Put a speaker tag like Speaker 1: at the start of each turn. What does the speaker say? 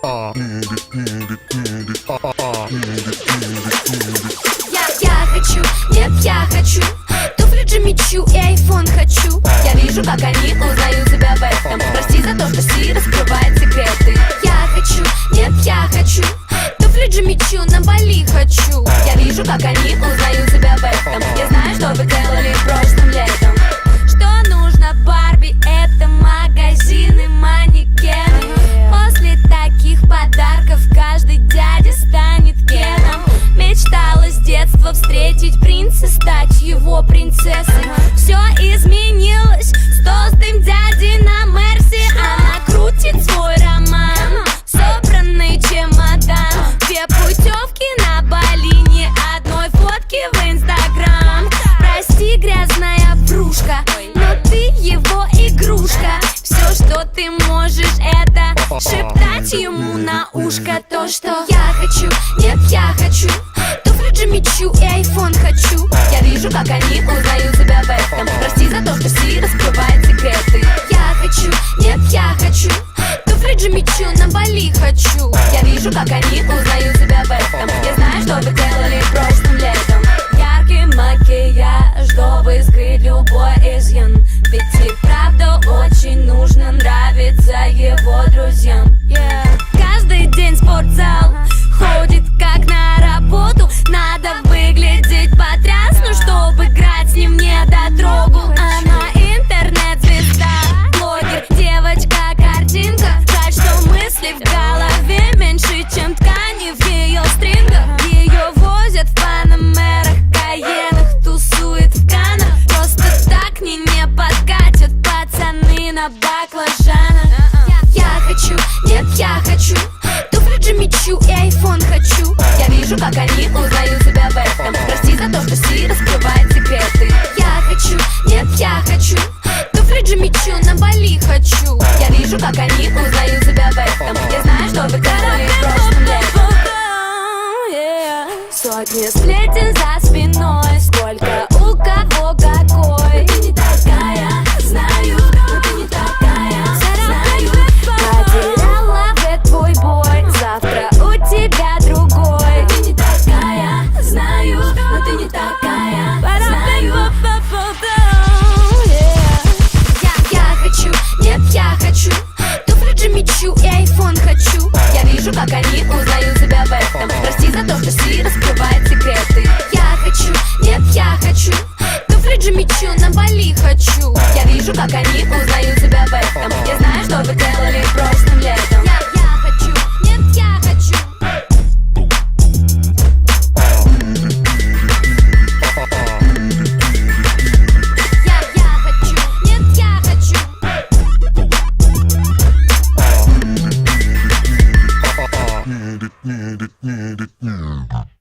Speaker 1: Я хочу, нет, я хочу туфли Джимми Чу и айфон хочу. Я вижу, как они узнают себя в этом. Прости за то, что Си раскрывает секреты. Я хочу, нет, я хочу туфли Джимми Чу, на Бали хочу. Я вижу, как они узнают себя в этом. Я знаю, что вы делали прошлым летом. Что нужно Барби, это магазины, манекены. После таких подарков каждый дядя станет Кеном. Мечтала с детства встретить принца, стать его принцессой. Все изменилось с толстым дядей на Мерси. Она крутит свой роман, собранный чемодан. 2 путевки на Бали, ни одной фотки в Инстаграм. Прости, грязная врушка, но ты его игрушка. Все, что ты можешь, это шептать ему на ушко то, что я хочу, нет, я хочу туфли Джимми Чу и айфон хочу. Я вижу, как они узнают себя в этом. Прости за то, что Си раскрывает секреты. Я хочу, нет, я хочу туфли Джимми Чу, на Бали хочу. Я вижу, как они узнают себя в этом. Я знаю, что вы делали прошлым летом. Яркий макияж, чтобы скрыть любой изъян. Ведь и правда очень нужно нравиться его друзьям. Каждый день спортзал, ходит как на работу. Надо выглядеть потрясно, чтобы играть с ним не дотрогу. Она интернет-звезда, блогер, девочка-картинка. Жаль, что мысли в голове меньше, чем ткани в ее стрингах. Ее возят в панамерах, каенах, тусует в Каннах. Просто так не подкатят пацаны на баклажанах. Я хочу, нет, я хочу туфли Джимми Чу и айфон хочу. Я вижу, как они узнают себя в этом. Прости за то, что Си раскрывает секреты. Я хочу, нет, я хочу туфли Джимми Чу, на Бали хочу. Я вижу, как они узнают себя в этом. Я знаю, что вы делали прошлым летом. Сотни сплетен за спиной, сколько у кого какой. Ты не такая, знаю, но ты не такая, знаю. Потеряла в твой бой, завтра у тебя другой. Ты не такая, знаю, но ты не такая, знаю. Я хочу, нет, я хочу туфли Джимми Чу и айфон хочу. Я вижу, как они узнают себя в этом. Прости за то, что Си раскрывает секреты. Я хочу, нет, я хочу туфли Джимми Чу, на Бали хочу. Я вижу, как они узнают себя в этом. Я знаю, что вы делали прошлым летом.